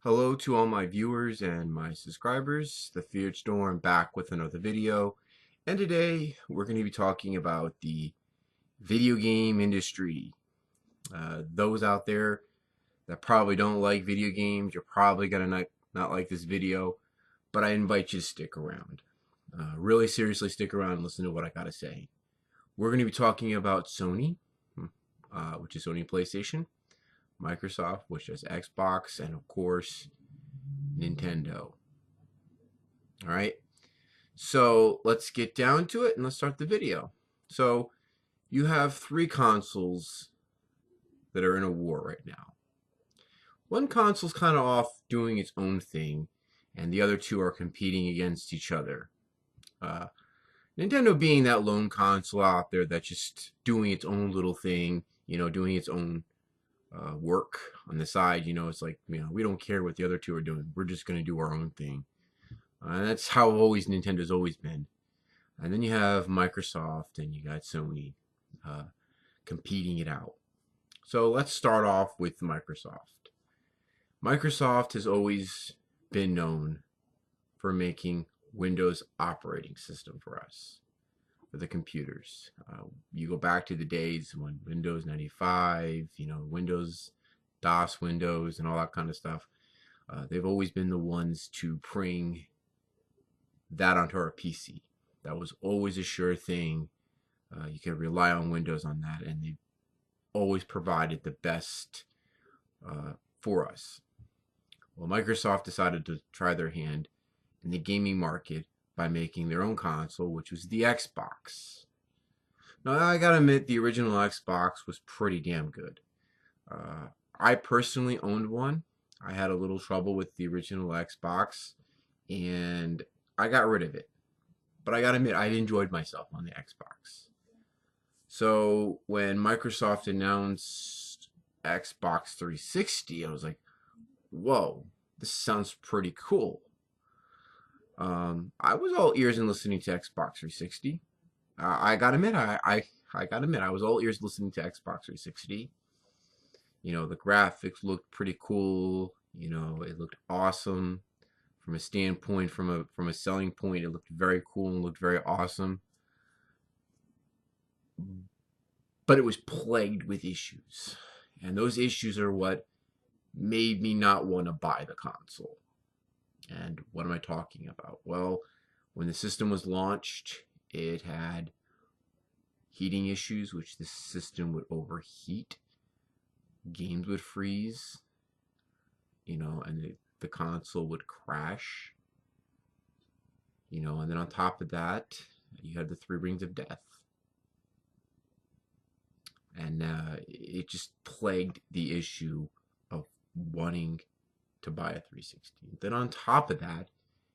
Hello to all my viewers and my subscribers. TheFearedStorm back with another video. And today we're going to be talking about the video game industry. Those out there that probably don't like video games, you're probably going to not like this video, but I invite you to stick around. Really seriously stick around and listen to what I got to say. We're going to be talking about Sony, which is Sony PlayStation, Microsoft, which is Xbox, and of course, Nintendo. All right. So let's get down to it and let's start the video. So you have three consoles that are in a war right now. One console's kind of off doing its own thing, and the other two are competing against each other. Uh, Nintendo being that lone console out there that's just doing its own little thing, doing its own work on the side. It's like, we don't care what the other two are doing. We're just going to do our own thing. And that's how Nintendo's always been. And then you have Microsoft and you got Sony competing it out. So let's start off with Microsoft. Microsoft has always been known for making Windows operating system for us, for the computers. You go back to the days when Windows 95, Windows, DOS Windows, and all that kind of stuff. They've always been the ones to bring that onto our PC. That was always a sure thing. You could rely on Windows on that, and they always provided the best for us. Well, Microsoft decided to try their hand in the gaming market by making their own console, which was the Xbox. Now, I gotta admit, the original Xbox was pretty damn good. I personally owned one. I had a little trouble with the original Xbox, and I got rid of it. But I gotta admit, I enjoyed myself on the Xbox. So when Microsoft announced Xbox 360, I was like, whoa, this sounds pretty cool. I was all ears and listening to Xbox 360. I gotta admit, I gotta admit, I was all ears listening to Xbox 360. The graphics looked pretty cool. It looked awesome from a standpoint, from a selling point. It looked very cool and looked very awesome. But it was plagued with issues, and those issues are what made me not want to buy the console. And what am I talking about? Well, when the system was launched, it had heating issues, which the system would overheat. Games would freeze, and the console would crash. And then on top of that, you had the three rings of death. And it just plagued the issue of wanting to buy a 360. Then on top of that,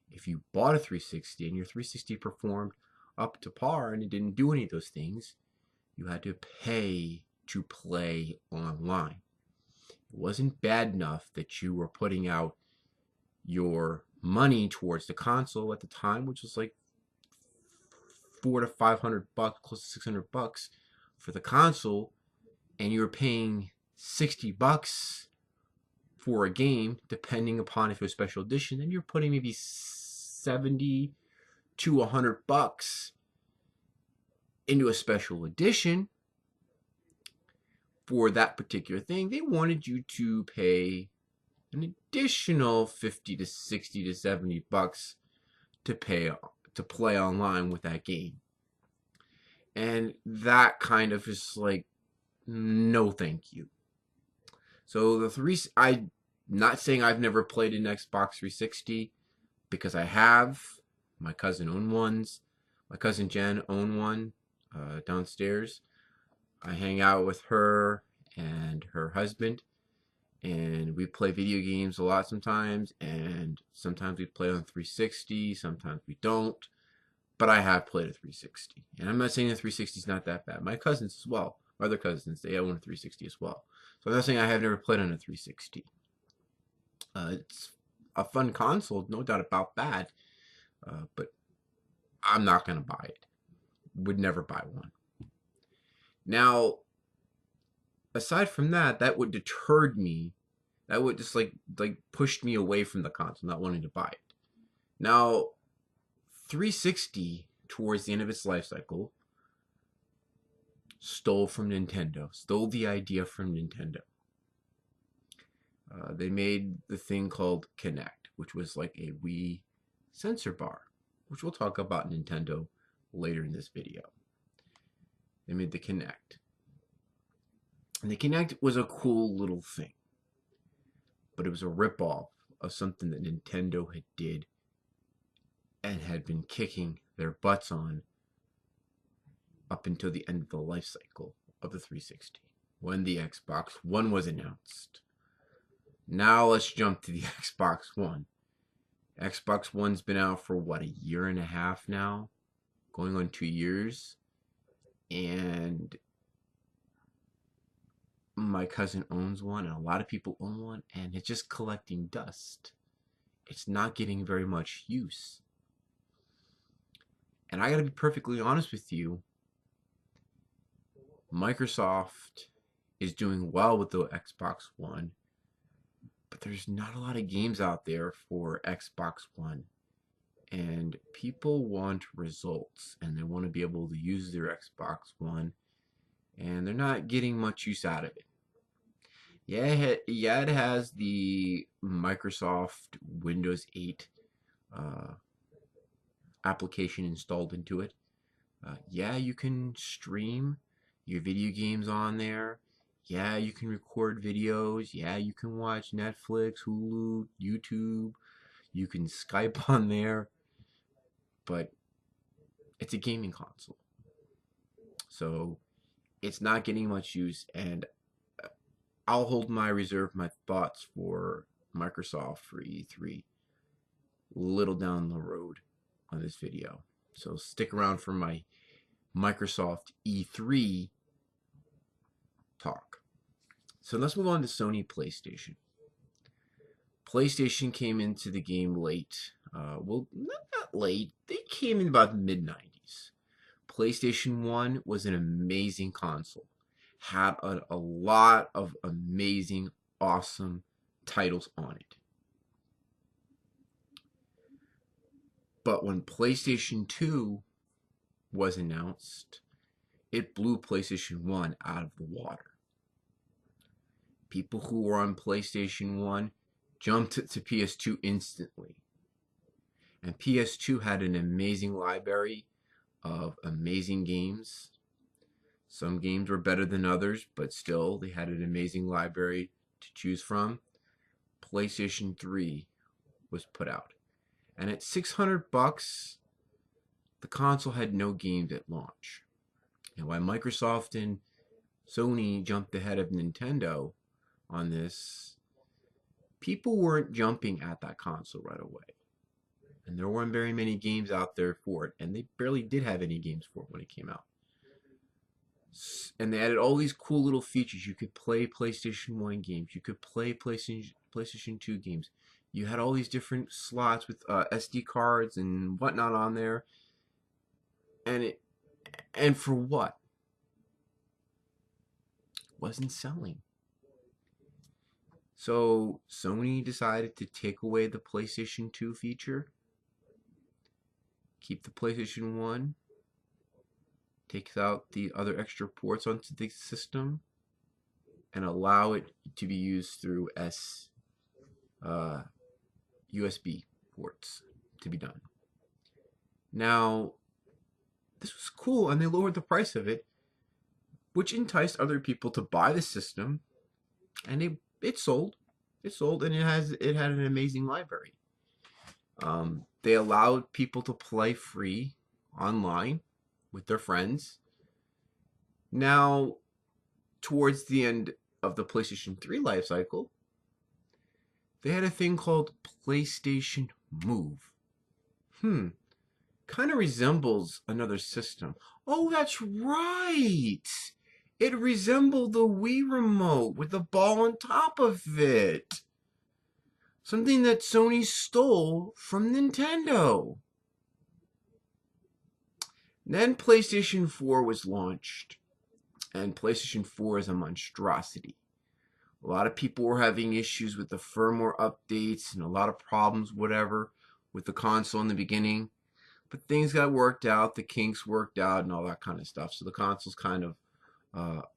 if you bought a 360 and your 360 performed up to par and it didn't do any of those things, you had to pay to play online. It wasn't bad enough that you were putting out your money towards the console at the time, which was like $400 to $500, close to $600 for the console, and you were paying $60 for a game, depending upon if it was special edition, then you're putting maybe $70 to $100 into a special edition for that particular thing. They wanted you to pay an additional $50 to $60 to $70 to play online with that game. And that kind of is like, no thank you. So I'm not saying I've never played an Xbox 360, because I have. My cousin owned ones. My cousin Jen owned one downstairs. I hang out with her and her husband, and we play video games a lot sometimes, and sometimes we play on 360, sometimes we don't. But I have played a 360, and I'm not saying the 360 is not that bad. My cousins as well, my other cousins, they own a 360 as well. So I'm not saying I have never played on a 360. It's a fun console, no doubt about that. But I'm not going to buy it. Would never buy one. Now, aside from that, that would deterred me That would just like pushed me away from the console, not wanting to buy it. Now, 360 towards the end of its life cycle stole from Nintendo, stole the idea from Nintendo. They made the thing called Kinect, which was like a Wii sensor bar, which we'll talk about Nintendo later in this video. They made the Kinect. And the Kinect was a cool little thing, but it was a ripoff of something that Nintendo had did and had been kicking their butts on up until the end of the life cycle of the 360, when the Xbox One was announced. Now let's jump to the Xbox One. Xbox One's been out for what, a year and a half now? Going on 2 years. And my cousin owns one, and a lot of people own one, and it's just collecting dust. It's not getting very much use. And I gotta be perfectly honest with you, Microsoft is doing well with the Xbox One, but there's not a lot of games out there for Xbox One. And people want results, and they want to be able to use their Xbox One, and they're not getting much use out of it. Yeah, it has the Microsoft Windows 8 application installed into it. Yeah, you can stream your video games on there. Yeah, you can record videos. Yeah, you can watch Netflix, Hulu, YouTube. You can Skype on there. But it's a gaming console. So it's not getting much use, and I'll hold my thoughts for Microsoft for E3 little down the road on this video. So stick around for my Microsoft E3 talk. So let's move on to Sony PlayStation. PlayStation came into the game late. Well, not late. They came in about the mid-90s. PlayStation 1 was an amazing console. Had a lot of amazing, awesome titles on it. But when PlayStation 2 was announced, it blew PlayStation 1 out of the water. People who were on PlayStation 1 jumped to PS2 instantly. And PS2 had an amazing library of amazing games. Some games were better than others, but still, they had an amazing library to choose from. PlayStation 3 was put out. And at $600, the console had no games at launch. And while Microsoft and Sony jumped ahead of Nintendo on this, people weren't jumping at that console right away. And there weren't very many games out there for it. And they barely did have any games for it when it came out. And they added all these cool little features. You could play PlayStation 1 games. You could play PlayStation 2 games. You had all these different slots with SD cards and whatnot on there. And for what? Wasn't selling. So Sony decided to take away the PlayStation 2 feature. Keep the PlayStation 1. Takes out the other extra ports onto the system and allow it to be used through USB ports to be done. Now, this was cool, and they lowered the price of it, which enticed other people to buy the system, and it sold. It sold, and it had an amazing library. They allowed people to play free online with their friends. Now, towards the end of the PlayStation 3 life cycle, they had a thing called PlayStation Move. Kind of resembles another system. Oh, that's right! It resembled the Wii remote with the ball on top of it. Something that Sony stole from Nintendo. Then PlayStation 4 was launched, and PlayStation 4 is a monstrosity. A lot of people were having issues with the firmware updates and a lot of problems, whatever, with the console in the beginning. But things got worked out, the kinks worked out, and all that kind of stuff. So the console's kind of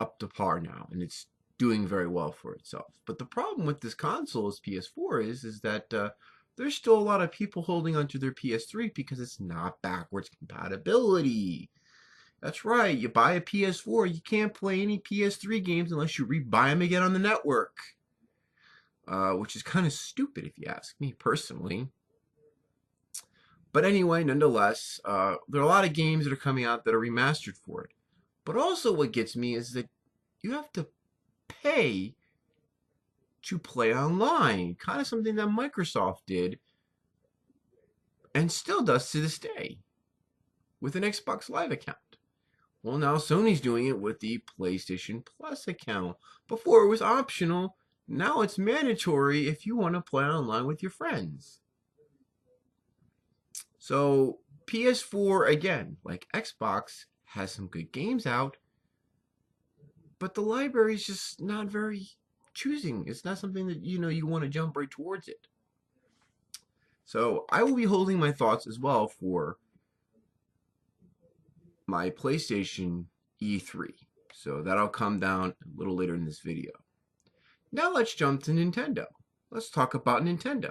up to par now, and it's doing very well for itself. But the problem with this console as PS4 is that there's still a lot of people holding onto their PS3 because it's not backwards compatibility. That's right, you buy a PS4, you can't play any PS3 games unless you rebuy them again on the network. Which is kind of stupid if you ask me personally. But anyway, nonetheless, there are a lot of games that are coming out that are remastered for it. But also what gets me is that you have to pay to play online. Kind of something that Microsoft did and still does to this day with an Xbox Live account. Well, now Sony's doing it with the PlayStation Plus account. Before it was optional, now it's mandatory if you want to play online with your friends. So PS4, again, like Xbox, has some good games out, but the library is just not very choosing. It's not something that you want to jump right towards it. So I will be holding my thoughts as well for my PlayStation E3. So that'll come down a little later in this video. Now let's jump to Nintendo. Let's talk about Nintendo.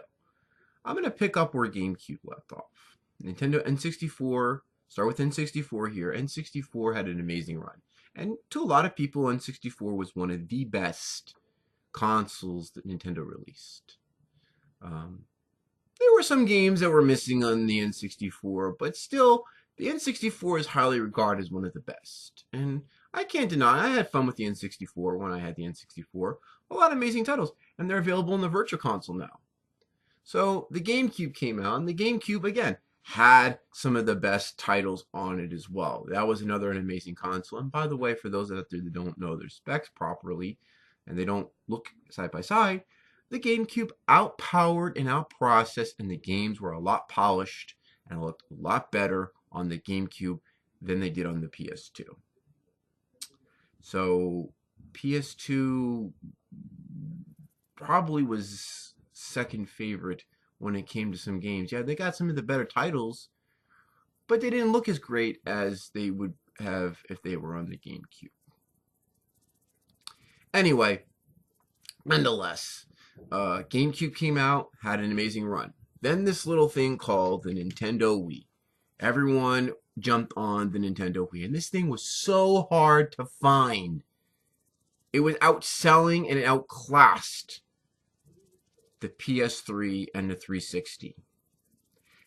I'm going to pick up where GameCube left off. Nintendo N64, start with N64 here. N64 had an amazing run. And to a lot of people, N64 was one of the best consoles that Nintendo released. There were some games that were missing on the N64, but still, the N64 is highly regarded as one of the best. And I can't deny, I had fun with the N64 when I had the N64. A lot of amazing titles, and they're available in the Virtual Console now. So the GameCube came out, and the GameCube, again, had some of the best titles on it as well. That was an amazing console. And by the way, for those out there that don't know their specs properly, and they don't look side by side, the GameCube outpowered and outprocessed, and the games were a lot polished and looked a lot better on the GameCube than they did on the PS2. So PS2 probably was second favorite when it came to some games. Yeah, they got some of the better titles, but they didn't look as great as they would have if they were on the GameCube. Anyway, nonetheless, GameCube came out, had an amazing run. Then this little thing called the Nintendo Wii. Everyone jumped on the Nintendo Wii, and this thing was so hard to find. It was outselling and outclassed the PS3 and the 360.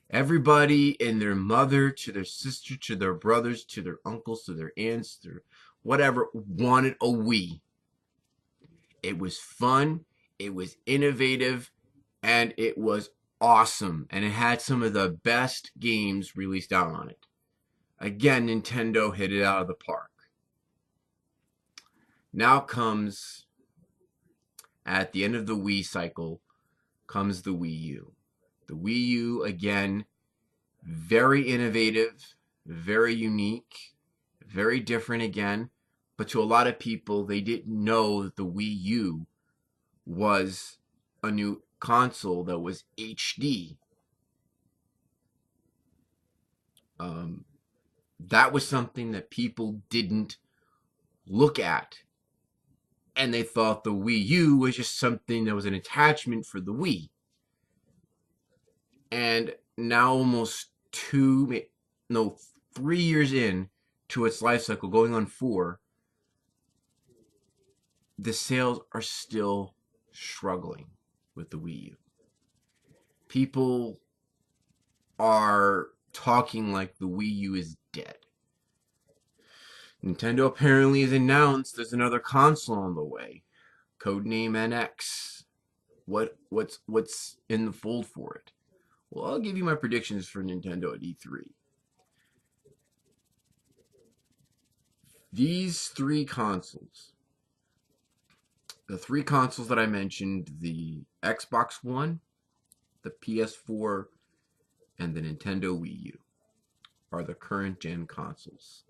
Everybody and their mother, to their sister, to their brothers, to their uncles, to their aunts, their whatever, wanted a Wii. It was fun, it was innovative, and it was awesome. And it had some of the best games released out on it. Again, Nintendo hit it out of the park. Now comes, at the end of the Wii cycle, comes the Wii U. The Wii U, again, very innovative, very unique, very different again. But to a lot of people, they didn't know that the Wii U was a new console that was HD. That was something that people didn't look at. And they thought the Wii U was just something that was an attachment for the Wii. And now almost 3 years in to its life cycle, going on 4, the sales are still struggling with the Wii U. People are talking like the Wii U is dead. Nintendo apparently has announced there's another console on the way, codename NX. What's in the fold for it? Well, I'll give you my predictions for Nintendo at E3. These 3 consoles, the 3 consoles that I mentioned, the Xbox One, the PS4, and the Nintendo Wii U, are the current gen consoles.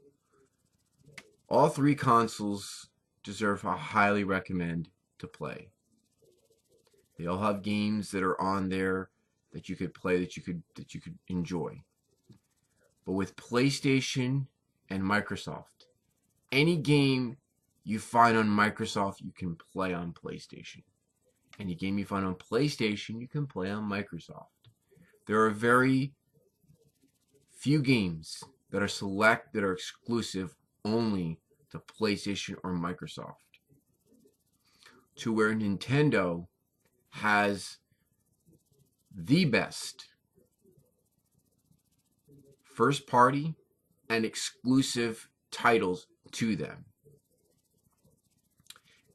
All 3 consoles deserve a highly recommend to play. They all have games that are on there that you could play, that you could enjoy. But with PlayStation and Microsoft, any game you find on Microsoft, you can play on PlayStation. Any game you find on PlayStation, you can play on Microsoft. There are very few games that are exclusive only to PlayStation or Microsoft. To where Nintendo has the best first party and exclusive titles to them.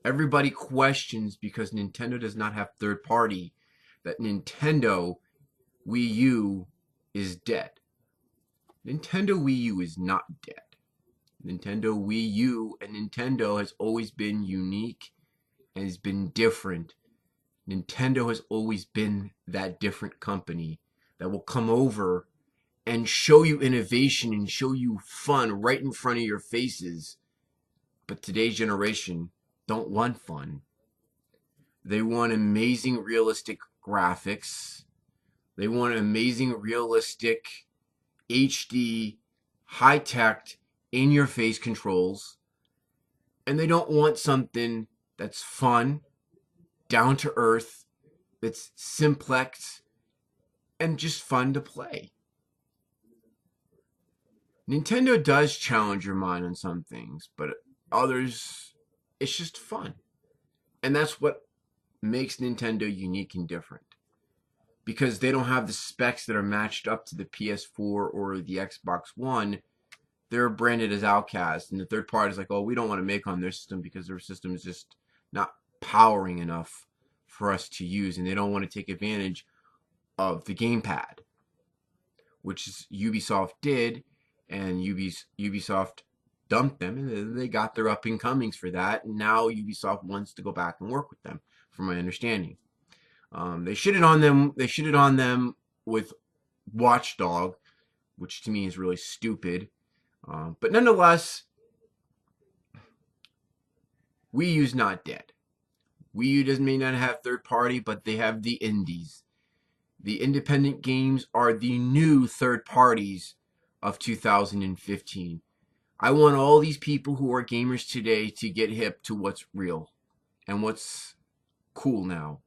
Everybody questions because Nintendo does not have third party that Nintendo Wii U is dead. Nintendo Wii U is not dead. Nintendo Wii U and Nintendo has always been unique and has been different. Nintendo has always been that different company that will come over and show you innovation and show you fun right in front of your faces. But today's generation don't want fun. They want amazing realistic graphics. They want amazing realistic HD high-tech in-your-face controls. And they don't want something that's fun, down to earth, that's simplex, and just fun to play. Nintendo does challenge your mind on some things, but others, it's just fun. And that's what makes Nintendo unique and different. Because they don't have the specs that are matched up to the PS4 or the Xbox One. They're branded as outcasts, and the third party is like, oh, we don't want to make on their system because their system is just not powering enough for us to use, and they don't want to take advantage of the gamepad, which is Ubisoft did, and Ubisoft dumped them, and they got their up and comings for that, and now Ubisoft wants to go back and work with them, from my understanding. They shitted on them. They shitted on them with Watchdog, which to me is really stupid. But nonetheless, Wii U's not dead. Wii U may not have third party, but they have the indies. The independent games are the new third parties of 2015. I want all these people who are gamers today to get hip to what's real and what's cool now.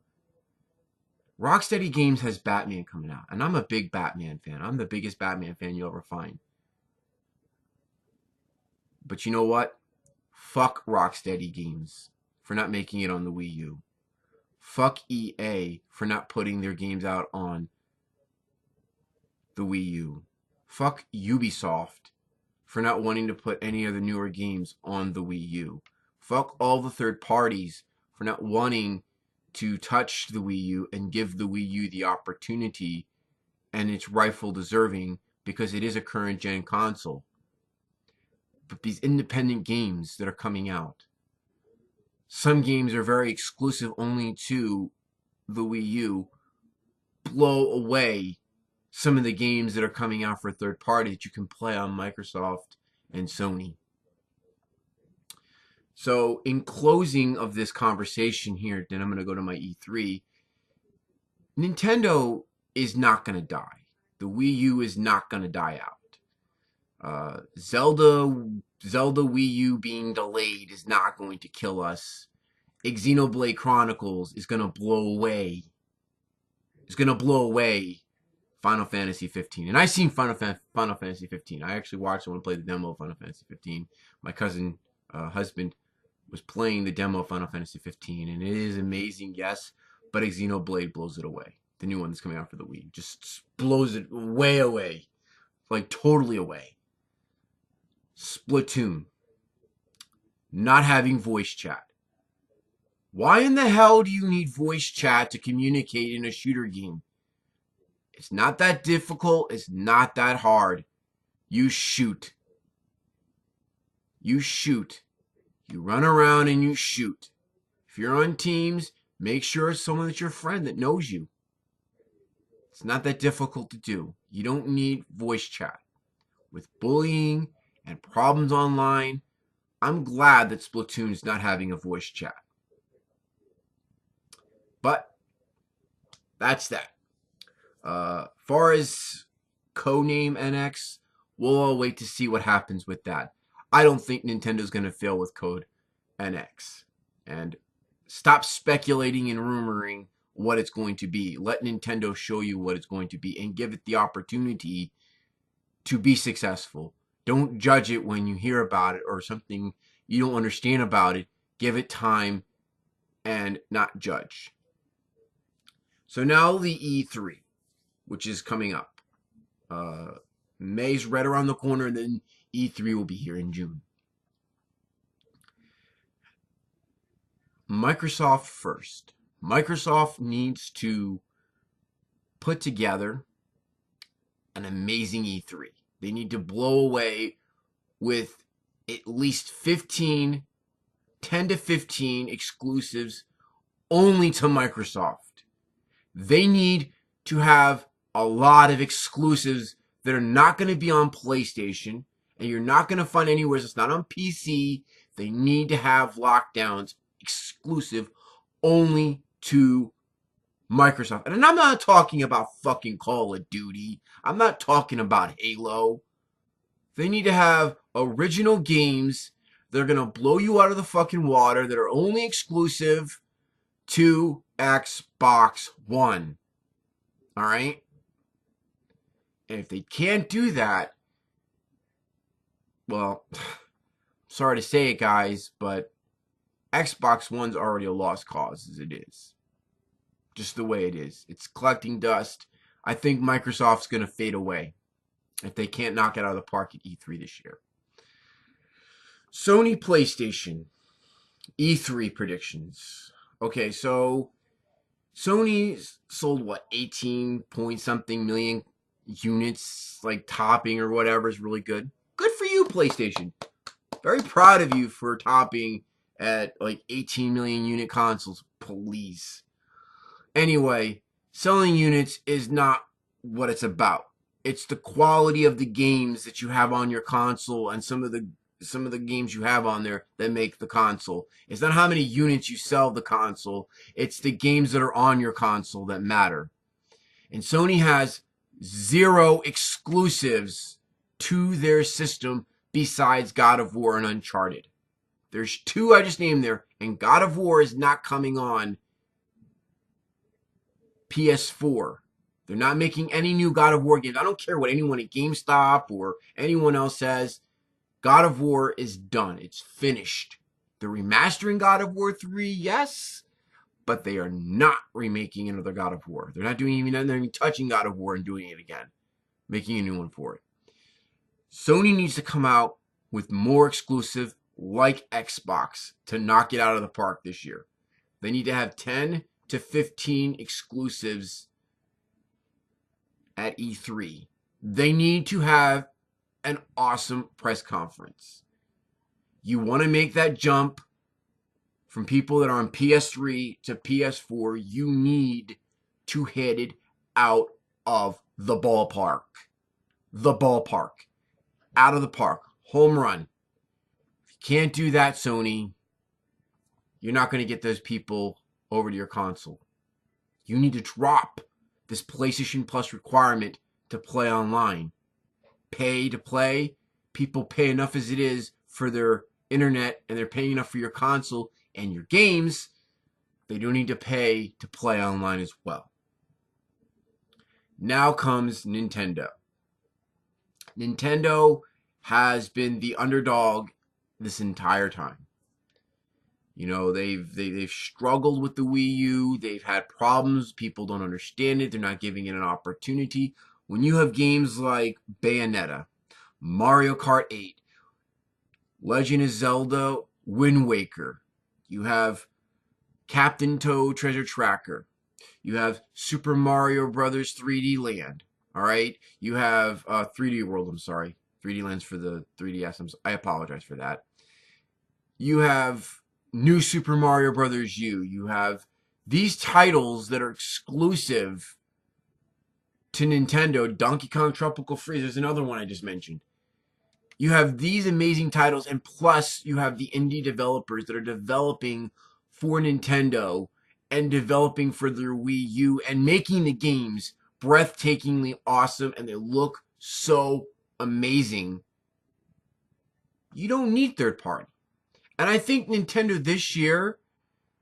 Rocksteady Games has Batman coming out, and I'm a big Batman fan. I'm the biggest Batman fan you'll ever find. But you know what? Fuck Rocksteady Games for not making it on the Wii U. Fuck EA for not putting their games out on the Wii U. Fuck Ubisoft for not wanting to put any of the newer games on the Wii U. Fuck all the third parties for not wanting to touch the Wii U and give the Wii U the opportunity and its rightful deserving, because it is a current gen console. But these independent games that are coming out, some games are very exclusive only to the Wii U, blow away some of the games that are coming out for third party that you can play on Microsoft and Sony. So in closing of this conversation here, then I'm going to go to my E3. Nintendo is not going to die. The Wii U is not going to die out. Zelda Wii U being delayed is not going to kill us. Xenoblade Chronicles is going to blow away. It's going to blow away Final Fantasy 15. And I've seen Final Fantasy 15. I actually watched someone play the demo of Final Fantasy 15. My cousin, husband, was playing the demo of Final Fantasy 15. And it is amazing, yes. But Xenoblade blows it away. The new one that's coming out for the Wii. Just blows it way away. Like, totally away. Splatoon. Not having voice chat. Why in the hell do you need voice chat to communicate in a shooter game? It's not that difficult. It's not that hard. You shoot. You shoot. You run around and you shoot. If you're on teams, make sure it's someone that's your friend that knows you. It's not that difficult to do. You don't need voice chat. With bullying and problems online, I'm glad that Splatoon's not having a voice chat. But that's that. Far as codename NX, we'll all wait to see what happens with that. I don't think Nintendo's going to fail with code NX. And stop speculating and rumoring what it's going to be. Let Nintendo show you what it's going to be and give it the opportunity to be successful. Don't judge it when you hear about it or something you don't understand about it. Give it time and not judge. So now the E3, which is coming up. May's right around the corner, and then E3 will be here in June. Microsoft first. Microsoft needs to put together an amazing E3. They need to blow away with at least 10 to 15 exclusives only to Microsoft. They need to have a lot of exclusives that are not going to be on PlayStation, and you're not going to find anywhere that's not on PC. They need to have lockdowns exclusive only to Microsoft. And I'm not talking about fucking Call of Duty. I'm not talking about Halo. They need to have original games that are going to blow you out of the fucking water, that are only exclusive to Xbox One. All right? And if they can't do that, well, sorry to say it, guys, but Xbox One's already a lost cause as it is. Just the way it is. It's collecting dust. I think Microsoft's going to fade away if they can't knock it out of the park at E3 this year. Sony PlayStation E3 predictions. Okay, so Sony sold what, 18 point something million units, like topping or whatever, is really good. Good for you, PlayStation. Very proud of you for topping at like 18 million unit consoles. Please. Anyway, selling units is not what it's about. It's the quality of the games that you have on your console and some of the games you have on there that make the console. It's not how many units you sell the console. It's the games that are on your console that matter. And Sony has 0 exclusives to their system besides God of War and Uncharted. There's 2 I just named there, and God of War is not coming on PS4. They're not making any new God of War games. I don't care what anyone at GameStop or anyone else says. God of War is done. It's finished. They're remastering God of War 3, yes, but they are not remaking another God of War. They're not doing even touching God of War and doing it again, making a new one for it. Sony needs to come out with more exclusive like Xbox to knock it out of the park this year. They need to have 10 to 15 exclusives at E3. They need to have an awesome press conference. You want to make that jump from people that are on PS3 to PS4, you need to hit it out of the ballpark. The ballpark. Out of the park. Home run. If you can't do that, Sony, you're not going to get those people over to your console. You need to drop this PlayStation Plus requirement to play online. Pay to play. People pay enough as it is for their internet, and they're paying enough for your console and your games. They don't need to pay to play online as well. Now comes Nintendo. Nintendo has been the underdog this entire time. You know, they've struggled with the Wii U. They've had problems. People don't understand it. They're not giving it an opportunity. When you have games like Bayonetta, Mario Kart 8, Legend of Zelda, Wind Waker, you have Captain Toad Treasure Tracker, you have Super Mario Brothers 3D Land, all right? You have 3D World, I'm sorry. 3D Land's for the 3DS. I apologize for that. You have New Super Mario Brothers U. You have these titles that are exclusive to Nintendo. Donkey Kong Tropical Freeze. There's another one I just mentioned. You have these amazing titles, and plus you have the indie developers that are developing for Nintendo, and developing for their Wii U and making the games breathtakingly awesome, and they look so amazing. You don't need third party. And I think Nintendo this year,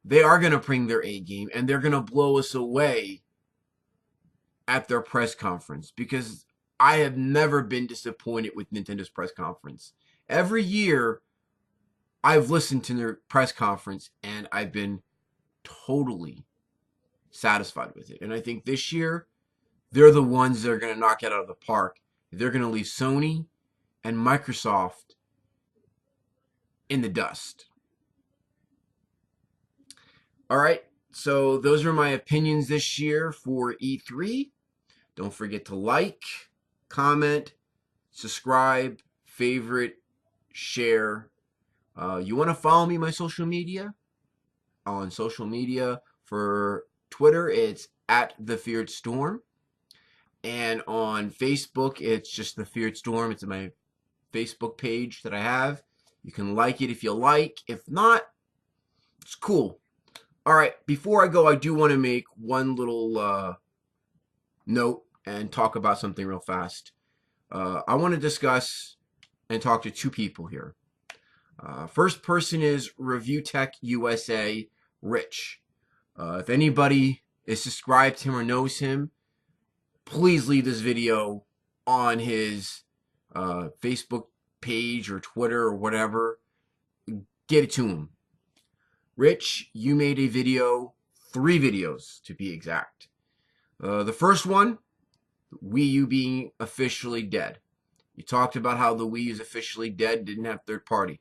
they are going to bring their A game, and they're going to blow us away at their press conference, because I have never been disappointed with Nintendo's press conference. Every year, I've listened to their press conference, and I've been totally satisfied with it. And I think this year, they're the ones that are going to knock it out of the park. They're going to leave Sony and Microsoft in the dust. All right, so those are my opinions this year for E3. Don't forget to like, comment, subscribe, favorite, share. You want to follow me on my social media? On social media, for Twitter, it's at TheFearedStorm. And on Facebook, it's just TheFearedStorm. It's my Facebook page that I have. You can like it if you like. If not, it's cool. All right, before I go, I do want to make one little note and talk about something real fast. I want to discuss and talk to two people here. First person is Review Tech USA, Rich. If anybody is subscribed to him or knows him, please leave this video on his Facebook page or Twitter or whatever. Get it to him. Rich, you made a video, 3 videos to be exact. The first one, Wii U being officially dead. You talked about how the Wii U is officially dead, didn't have third party.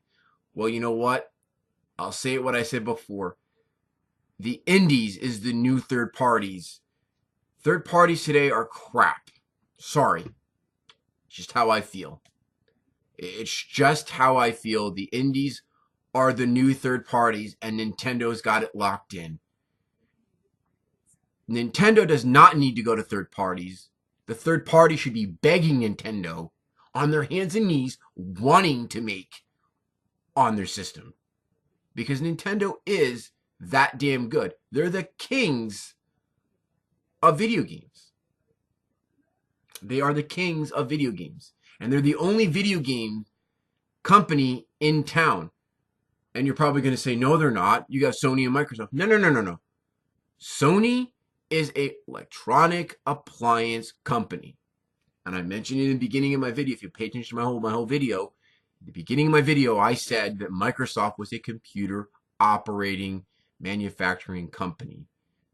Well, you know what? I'll say what I said before. The indies is the new third parties. Third parties today are crap. Sorry. It's just how I feel. It's just how I feel. The indies are the new third parties, and Nintendo's got it locked in. Nintendo does not need to go to third parties. The third party should be begging Nintendo on their hands and knees, wanting to make on their system. Because Nintendo is that damn good. They're the kings of video games. They are the kings of video games. And they're the only video game company in town. And you're probably going to say, no, they're not. You got Sony and Microsoft. No. Sony is an electronic appliance company. And I mentioned in the beginning of my video, if you pay attention to my whole video, at the beginning of my video, I said that Microsoft was a computer operating manufacturing company.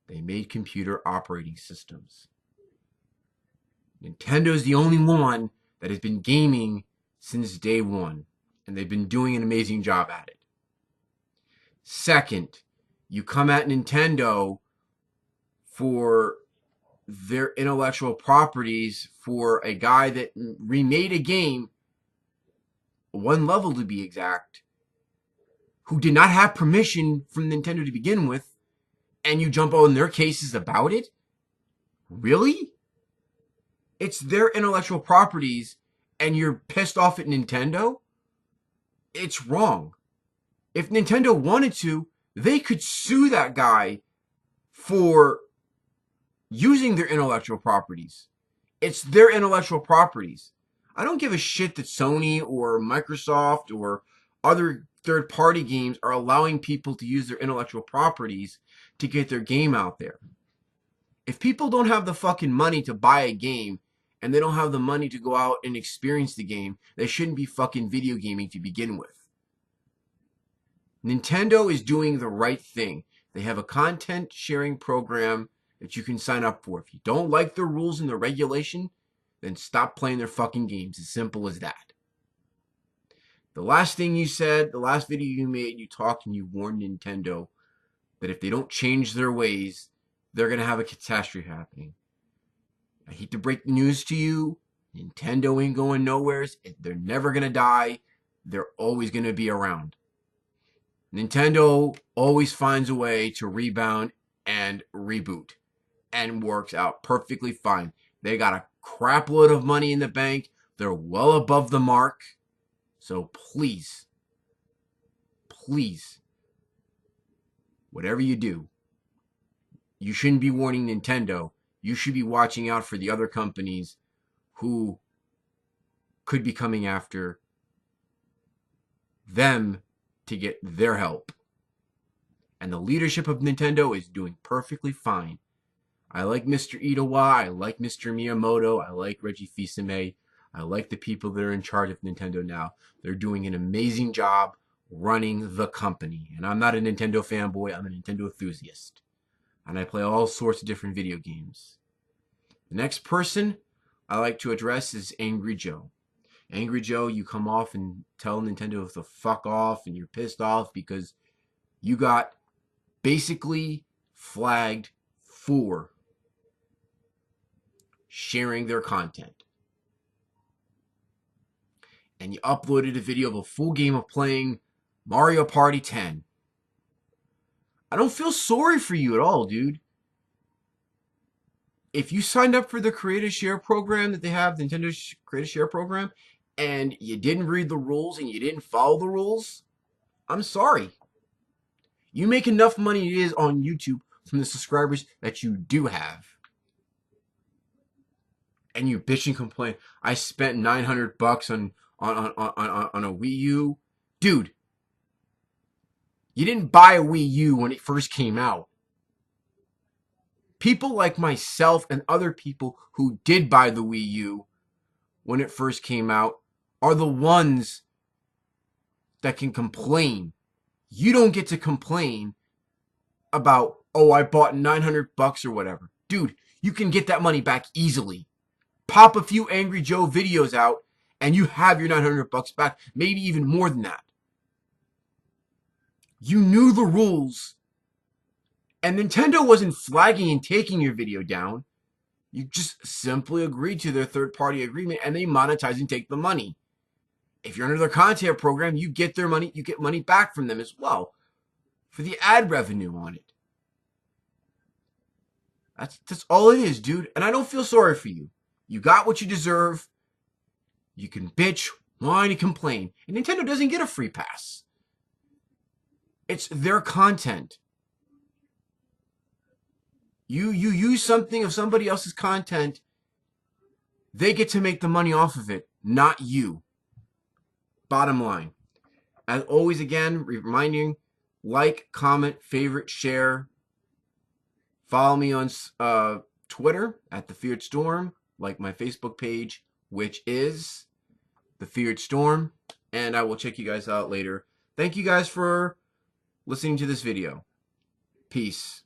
They made computer operating systems. Nintendo is the only one that has been gaming since day one. And they've been doing an amazing job at it. Second, you come at Nintendo for their intellectual properties for a guy that remade a game, one level to be exact, who did not have permission from Nintendo to begin with, and you jump on their cases about it? Really? It's their intellectual properties, and you're pissed off at Nintendo? It's wrong. If Nintendo wanted to, they could sue that guy for using their intellectual properties. It's their intellectual properties. I don't give a shit that Sony or Microsoft or other third-party games are allowing people to use their intellectual properties to get their game out there. If people don't have the fucking money to buy a game and they don't have the money to go out and experience the game, they shouldn't be fucking video gaming to begin with. Nintendo is doing the right thing. They have a content sharing program that you can sign up for. If you don't like the rules and the regulation, then stop playing their fucking games. As simple as that. The last thing you said, the last video you made, you talked and you warned Nintendo that if they don't change their ways, they're going to have a catastrophe happening. I hate to break the news to you. Nintendo ain't going nowhere. They're never going to die. They're always going to be around. Nintendo always finds a way to rebound and reboot, and works out perfectly fine. They got a crap load of money in the bank. They're well above the mark. So please, whatever you do, you shouldn't be warning Nintendo. You should be watching out for the other companies who could be coming after them to get their help. And the leadership of Nintendo is doing perfectly fine. I like Mr. Iwata, I like Mr. Miyamoto, I like Reggie Fils-Aimé, I like the people that are in charge of Nintendo now. They're doing an amazing job running the company. And I'm not a Nintendo fanboy, I'm a Nintendo enthusiast. And I play all sorts of different video games. The next person I like to address is Angry Joe. Angry Joe, you come off and tell Nintendo to fuck off, and you're pissed off because you got basically flagged for sharing their content. And you uploaded a video of a full game of playing Mario Party 10. I don't feel sorry for you at all, dude. If you signed up for the Creator Share program that they have, the Nintendo Creator Share program, and you didn't read the rules and you didn't follow the rules, I'm sorry. You make enough money as is on YouTube from the subscribers that you do have. And you bitch and complain, I spent $900 on a Wii U. Dude, you didn't buy a Wii U when it first came out. People like myself and other people who did buy the Wii U when it first came out are the ones that can complain. You don't get to complain about, oh, I bought $900 or whatever. Dude, you can get that money back easily. Pop a few Angry Joe videos out and you have your $900 back, maybe even more than that. You knew the rules, and Nintendo wasn't flagging and taking your video down. You just simply agreed to their third-party agreement, and they monetize and take the money. If you're under their content program, you get their money. You get money back from them as well for the ad revenue on it. That's all it is, dude. And I don't feel sorry for you. You got what you deserve. You can bitch, whine, and complain. And Nintendo doesn't get a free pass. It's their content. You use something of somebody else's content, they get to make the money off of it, not you. Bottom line. As always, again, reminding, like, comment, favorite, share. Follow me on Twitter at TheFearedStorm. Like my Facebook page, which is TheFearedStorm. And I will check you guys out later. Thank you guys for listening to this video. Peace.